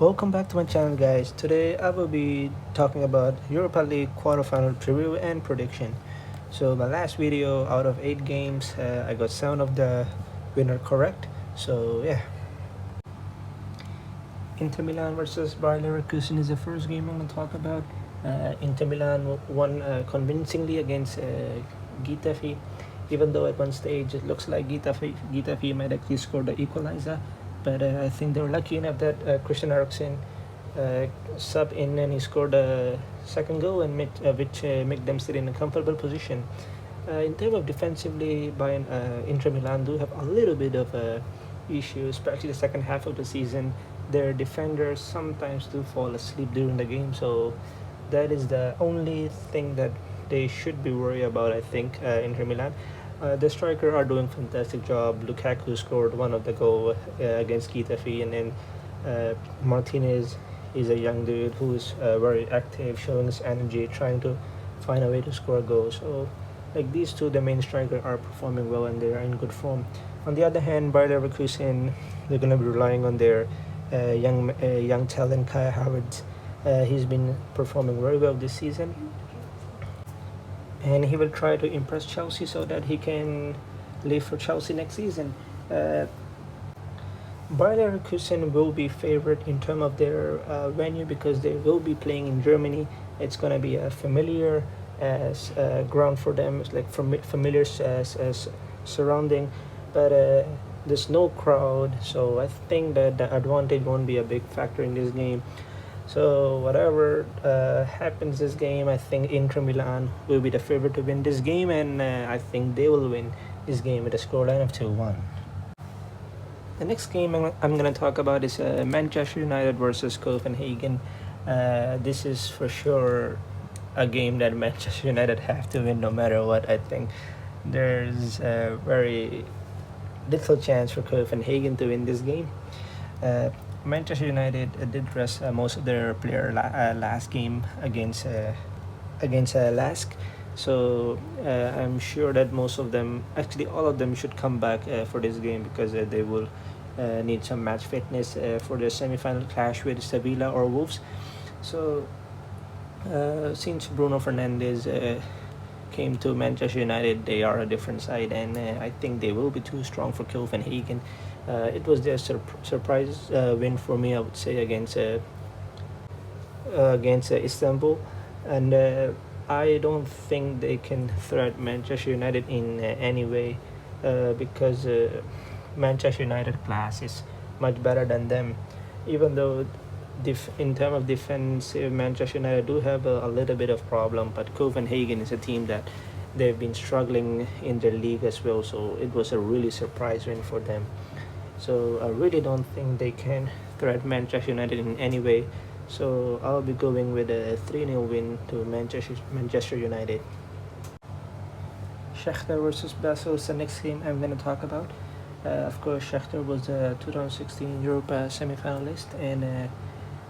Welcome back to my channel, guys. Today I will be talking about Europa League quarterfinal preview and prediction. So my last video, out of 8 games, I got 7 of the winner correct. So yeah, Inter Milan versus Bayer Leverkusen is the first game I'm going to talk about. Inter Milan won convincingly against Getafe, even though at one stage it looks like Getafe might actually score the equalizer. But I think they were lucky enough that Christian Eriksen sub in and he scored a second goal, and which make them sit in a comfortable position. In terms of defensively, Bayern, Inter Milan do have a little bit of issue, especially the second half of the season. Their defenders sometimes do fall asleep during the game, so that is the only thing that they should be worried about, I think, Inter Milan. The striker are doing fantastic job. Lukaku scored one of the goal against Getafe, and then Martinez is a young dude who is very active, showing his energy, trying to find a way to score a goal. So, like these two, the main striker are performing well and they are in good form. On the other hand, Bayer Leverkusen, they're going to be relying on their young talent Kai Havertz. He's been performing very well this season, and he will try to impress Chelsea so that he can leave for Chelsea next season. Bayer Leverkusen will be favored in terms of their venue because they will be playing in Germany. It's going to be a familiar ground for them. It's like familiar surrounding, but there's no crowd, so I think that the advantage won't be a big factor in this game. So whatever happens this game, I think Inter Milan will be the favorite to win this game, and I think they will win this game with a scoreline of 2-1. The next game I'm going to talk about is Manchester United versus Copenhagen. This is for sure a game that Manchester United have to win no matter what. I think there's a very little chance for Copenhagen to win this game. Manchester United did rest most of their player last game against Lask, so I'm sure that most of them, actually all of them, should come back for this game because they will need some match fitness for the semi-final clash with Sevilla or Wolves. So since Bruno Fernandes came to Manchester United, they are a different side, and I think they will be too strong for Copenhagen. It was their surprise win for me, I would say, against Istanbul, and I don't think they can threat Manchester United in any way because Manchester United class is much better than them. Even though in terms of defense, Manchester United do have a little bit of problem, but Copenhagen is a team that they've been struggling in their league as well, so it was a really surprise win for them. So I really don't think they can threat Manchester United in any way. So I'll be going with a 3-0 win to Manchester United. Shakhtar versus Basel is the next game I'm going to talk about. Of course, Shakhtar was a 2016 Europa semi-finalist, and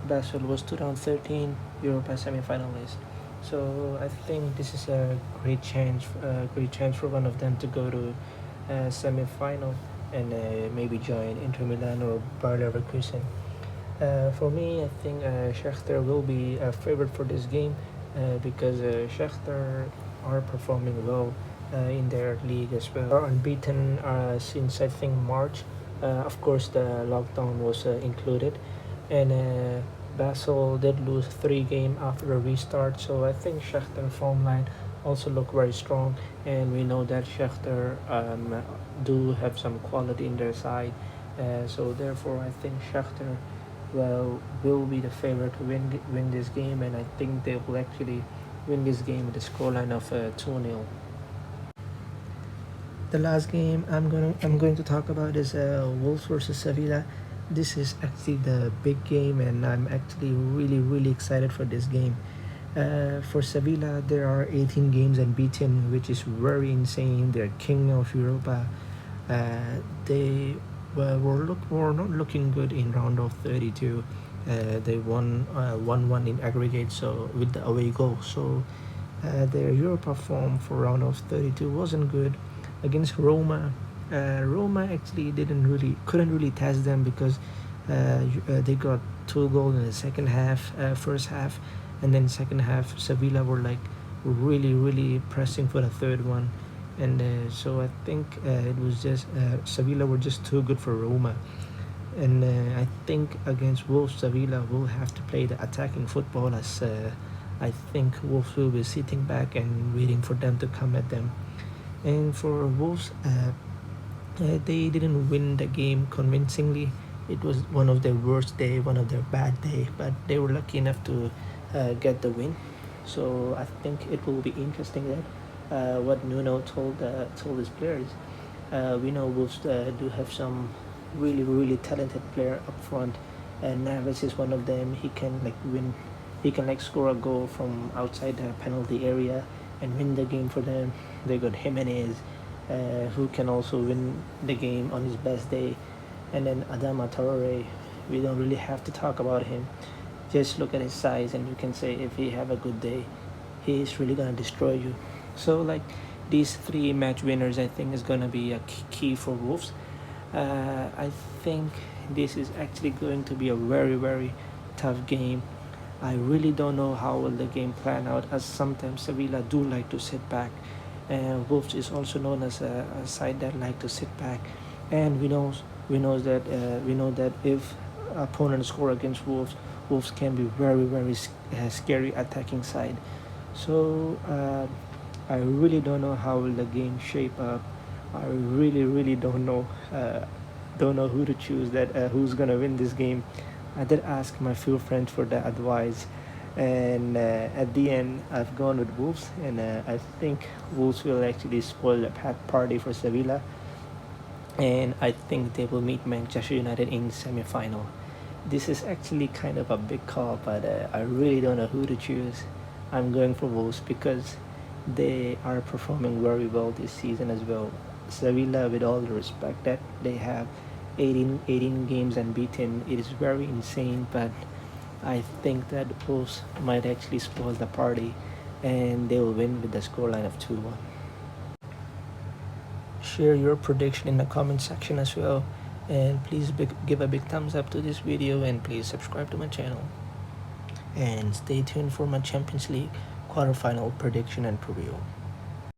Basel was 2013 Europa semi-finalist. So I think this is a great chance for one of them to go to semi-final and maybe join Inter Milan or Bayer Leverkusen. For me, I think Shakhtar will be a favorite for this game because Shakhtar are performing well in their league as well. They are unbeaten since I think March. Of course, the lockdown was included, and Basel did lose 3 games after a restart. So I think Shakhtar form line also look very strong, and we know that Shakhtar do have some quality in their side. So therefore, I think Shakhtar will be the favorite to win this game, and I think they will actually win this game with a scoreline of 2-0. The last game I'm going to talk about is Wolves versus Sevilla. This is actually the big game, and I'm actually really excited for this game. For Sevilla, there are 18 games unbeaten, which is very insane. They're king of Europa. They were not looking good in round of 32. They won 1-1 in aggregate, so with the away goal. So their Europa form for round of 32 wasn't good. Against Roma, Roma actually couldn't really test them because They got 2 goals in the second half, first half, and then second half Sevilla were like really pressing for the third one, and so I think it was just Sevilla were just too good for Roma, and I think against Wolves Sevilla will have to play the attacking football as I think Wolves will be sitting back and waiting for them to come at them, and for Wolves. They didn't win the game convincingly. It was one of their worst day, one of their bad day, but they were lucky enough to get the win. So I think it will be interesting that what Nuno told his players. We know Wolves do have some really talented player up front, and Naves is one of them. He can like win. He can like score a goal from outside the penalty area and win the game for them. They got Jimenez, who can also win the game on his best day. And then Adama Traore, we don't really have to talk about him. Just look at his size and you can say if he have a good day, he's really gonna destroy you. So like these three match winners I think is gonna be a key for Wolves. I think this is actually going to be a very tough game. I really don't know how will the game plan out as sometimes Sevilla do like to sit back. Wolves is also known as a side that like to sit back, and we know that if opponents score against Wolves, Wolves can be very scary attacking side. So I really don't know how will the game shape up. I really don't know who to choose that who's gonna win this game. I did ask my few friends for the advice, and at the end I've gone with Wolves, and I think Wolves will actually spoil the party for Sevilla, and I think they will meet Manchester United in semi-final. This is actually kind of a big call, but I really don't know who to choose. I'm going for Wolves because they are performing very well this season as well. Sevilla, with all the respect that they have, 18 games unbeaten, it is very insane, but I think that Wolves might actually spoil the party and they will win with the scoreline of 2-1. Share your prediction in the comment section as well, and please give a big thumbs up to this video, and please subscribe to my channel, and stay tuned for my Champions League quarterfinal prediction and preview.